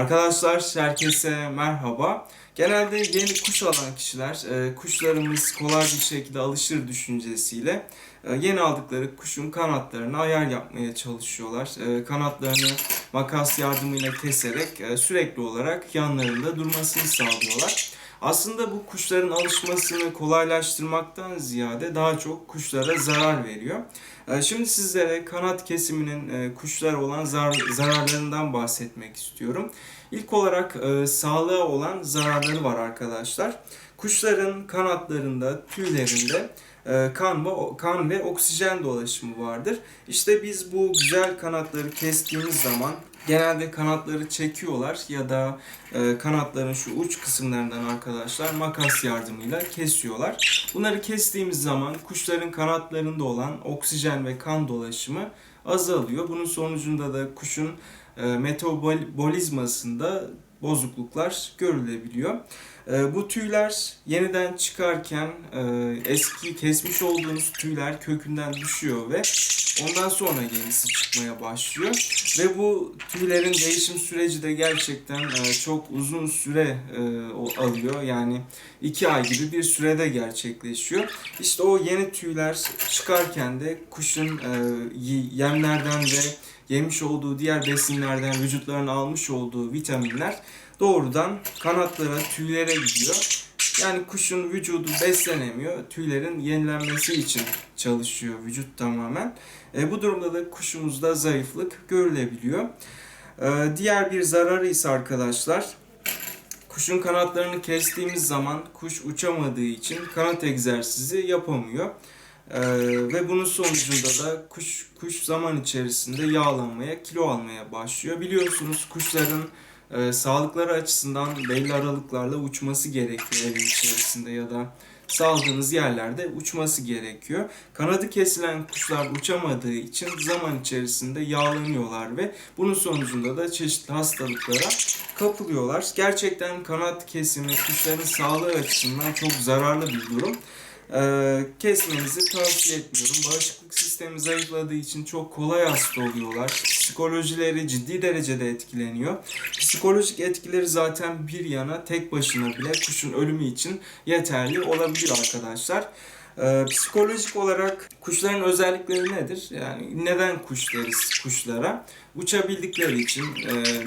Arkadaşlar herkese merhaba. Genelde yeni kuş alan kişiler kuşlarımız kolay bir şekilde alışır düşüncesiyle yeni aldıkları kuşun kanatlarına ayar yapmaya çalışıyorlar. Kanatlarını makas yardımıyla keserek sürekli olarak yanlarında durmasını sağlıyorlar. Aslında bu kuşların alışmasını kolaylaştırmaktan ziyade daha çok kuşlara zarar veriyor. Şimdi sizlere kanat kesiminin kuşlara olan zararlarından bahsetmek istiyorum. İlk olarak sağlığa olan zararları var arkadaşlar. Kuşların kanatlarında, tüylerinde kan ve oksijen dolaşımı vardır. İşte biz bu güzel kanatları kestiğimiz zaman genelde kanatları çekiyorlar ya da kanatların şu uç kısımlarından arkadaşlar makas yardımıyla kesiyorlar. Bunları kestiğimiz zaman kuşların kanatlarında olan oksijen ve kan dolaşımı azalıyor. Bunun sonucunda da kuşun metabolizmasında bozukluklar görülebiliyor. Bu tüyler yeniden çıkarken eski kesmiş olduğunuz tüyler kökünden düşüyor ve ondan sonra yenisi çıkmaya başlıyor. Ve bu tüylerin değişim süreci de gerçekten çok uzun süre alıyor. Yani 2 ay gibi bir sürede gerçekleşiyor. İşte o yeni tüyler çıkarken de kuşun yemlerden ve yemiş olduğu diğer besinlerden vücutlarına almış olduğu vitaminler doğrudan kanatlara, tüylere gidiyor. Yani kuşun vücudu beslenemiyor. Tüylerin yenilenmesi için çalışıyor vücut tamamen. Bu durumda da kuşumuzda zayıflık görülebiliyor. Diğer bir zararı ise arkadaşlar, kuşun kanatlarını kestiğimiz zaman kuş uçamadığı için kanat egzersizi yapamıyor. Ve bunun sonucunda da kuş zaman içerisinde yağlanmaya, kilo almaya başlıyor. Biliyorsunuz kuşların sağlıkları açısından belli aralıklarla uçması gerekiyor evin içerisinde ya da saldığınız yerlerde uçması gerekiyor. Kanadı kesilen kuşlar uçamadığı için zaman içerisinde yağlanıyorlar ve bunun sonucunda da çeşitli hastalıklara kapılıyorlar. Gerçekten kanat kesimi kuşların sağlığı açısından çok zararlı bir durum. Kesmenizi tavsiye etmiyorum. Bağışıklık sistemi zayıfladığı için çok kolay hasta oluyorlar. Psikolojileri ciddi derecede etkileniyor. Psikolojik etkileri zaten bir yana tek başına bile kuşun ölümü için yeterli olabilir arkadaşlar. Psikolojik olarak kuşların özellikleri nedir? Yani neden kuş deriz kuşlara? Uçabildikleri için,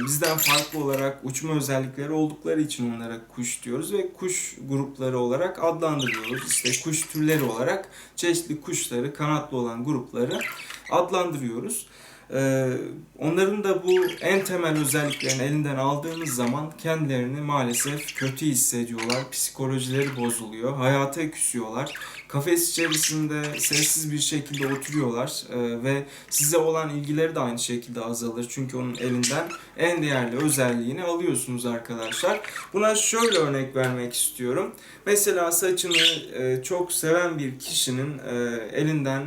bizden farklı olarak uçma özellikleri oldukları için onlara kuş diyoruz ve kuş grupları olarak adlandırıyoruz. İşte kuş türleri olarak çeşitli kuşları, kanatlı olan grupları adlandırıyoruz. Onların da bu en temel özelliklerini elinden aldığımız zaman kendilerini maalesef kötü hissediyorlar. Psikolojileri bozuluyor. Hayata küsüyorlar. Kafes içerisinde sessiz bir şekilde oturuyorlar ve size olan ilgileri de aynı şekilde azalır. Çünkü onun elinden en değerli özelliğini alıyorsunuz arkadaşlar. Buna şöyle örnek vermek istiyorum. Mesela saçını çok seven bir kişinin elinden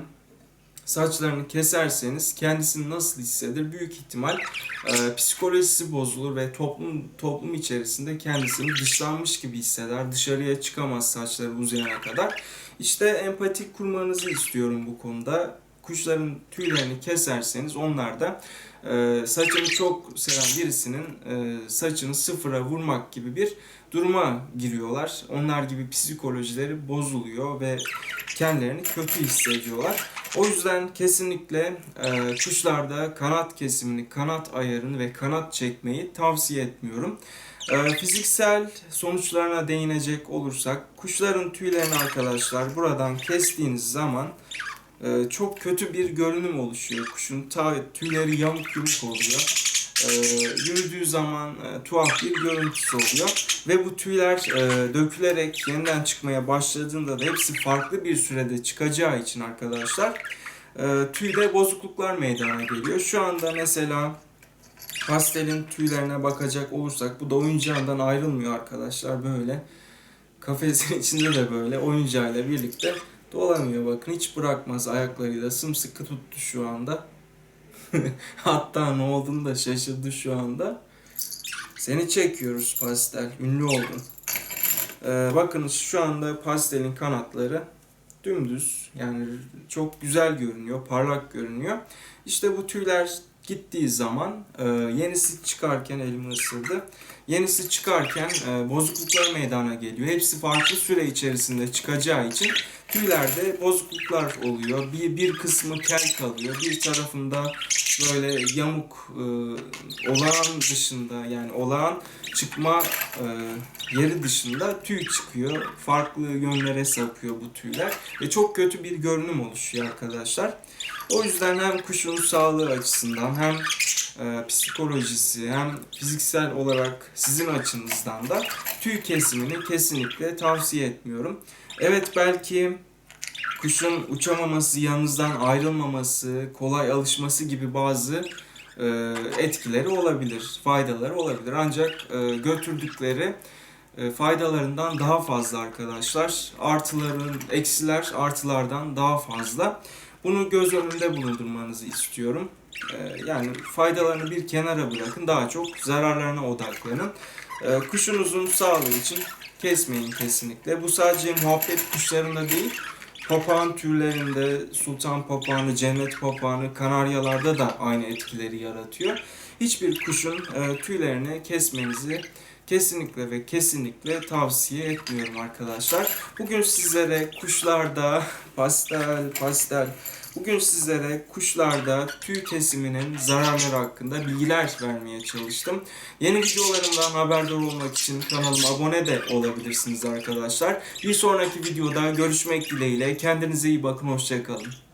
saçlarını keserseniz kendisini nasıl hisseder? Büyük ihtimal psikolojisi bozulur ve toplum içerisinde kendisini dışlanmış gibi hisseder. Dışarıya çıkamaz saçları uzayana kadar. İşte empati kurmanızı istiyorum bu konuda. Kuşların tüylerini keserseniz onlar da saçını çok seven birisinin saçını sıfıra vurmak gibi bir duruma giriyorlar. Onlar gibi psikolojileri bozuluyor ve kendilerini kötü hissediyorlar. O yüzden kesinlikle kuşlarda kanat kesimini, kanat ayarını ve kanat çekmeyi tavsiye etmiyorum. Fiziksel sonuçlarına değinecek olursak, kuşların tüylerini arkadaşlar buradan kestiğiniz zaman çok kötü bir görünüm oluşuyor. Kuşun tüyleri yamuk yumuk oluyor. Yürüdüğü zaman tuhaf bir görüntüsü oluyor. Ve bu tüyler dökülerek yeniden çıkmaya başladığında da hepsi farklı bir sürede çıkacağı için arkadaşlar tüyde bozukluklar meydana geliyor. Şu anda mesela pastelin tüylerine bakacak olursak bu da oyuncağından ayrılmıyor arkadaşlar böyle. Kafesin içinde de böyle oyuncağıyla birlikte dolanıyor. Bakın hiç bırakmaz, ayaklarıyla sımsıkı tuttu şu anda. Hatta ne olduğunu da şaşırdı şu anda. Seni çekiyoruz pastel, ünlü oldun. Bakın şu anda pastelin kanatları dümdüz, yani çok güzel görünüyor, parlak görünüyor. İşte bu tüyler gittiği zaman yenisi çıkarken elimi ısırdı. Yenisi çıkarken bozukluklar meydana geliyor. Hepsi farklı süre içerisinde çıkacağı için tüylerde bozukluklar oluyor. Bir kısmı kel kalıyor. Bir tarafında böyle yamuk, olağan dışında, yani olağan çıkma yeri dışında tüy çıkıyor. Farklı yönlere sapıyor bu tüyler ve çok kötü bir görünüm oluşuyor arkadaşlar. O yüzden hem kuşun sağlığı açısından hem psikolojisi hem fiziksel olarak sizin açınızdan da tüy kesimini kesinlikle tavsiye etmiyorum. Evet, belki kuşun uçamaması, yanınızdan ayrılmaması, kolay alışması gibi bazı etkileri olabilir, faydaları olabilir. Ancak götürdükleri faydalarından daha fazla arkadaşlar. Eksiler artılardan daha fazla. Bunu göz önünde bulundurmanızı istiyorum. Yani faydalarını bir kenara bırakın, daha çok zararlarına odaklanın. Kuşunuzun sağlığı için kesmeyin kesinlikle. Bu sadece muhabbet kuşlarında değil, papağan türlerinde, sultan papağanı, cennet papağanı, kanaryalarda da aynı etkileri yaratıyor. Hiçbir kuşun tüylerini kesmenizi kesinlikle ve kesinlikle tavsiye etmiyorum arkadaşlar. Bugün sizlere kuşlarda Bugün sizlere kuşlarda tüy kesiminin zararları hakkında bilgiler vermeye çalıştım. Yeni videolarımdan haberdar olmak için kanalıma abone de olabilirsiniz arkadaşlar. Bir sonraki videoda görüşmek dileğiyle. Kendinize iyi bakın, hoşça kalın.